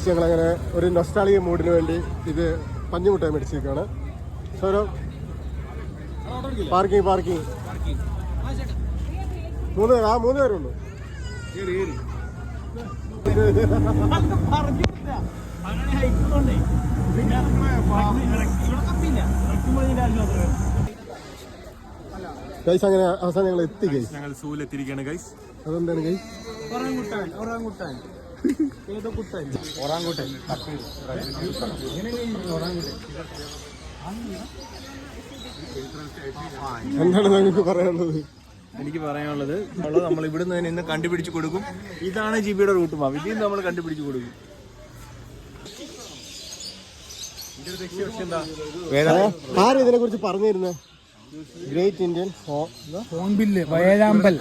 ഞങ്ങളങ്ങനെ ഒരു നൊസ്റ്റാൾജിയ മൂഡിന് വേണ്ടി ഇത് പഞ്ഞുമുട്ടായി മേടിച്ചിരിക്കുകയാണ്. സോ പാർക്കിംഗ് 3 പേരുള്ളൂ. ഗൈസ് അങ്ങനെ അവസാനം ഞങ്ങൾ എത്തി. ഗൈസ് ഞങ്ങൾ സൂലെത്തിരിക്കുകയാണ്. ഗൈസ് അതെന്താണ് ഗൈസ്? എന്താണ് നിങ്ങൾക്ക് പറയാനുള്ളത്? എനിക്ക് പറയാനുള്ളത് നമ്മൾ ഇവിടുന്ന് തന്നെ ഇന്ന് കണ്ടുപിടിച്ച് കൊടുക്കും. ഇതാണ് ജിബിയുടെ റൂട്ട് മാപ്പ്. ഇതിൽ നമ്മൾ കണ്ടുപിടിച്ച് കൊടുക്കും. ആരും ഇതിനെ കുറിച്ച് പറഞ്ഞു തരുന്നത്? Great Indian phone bill 7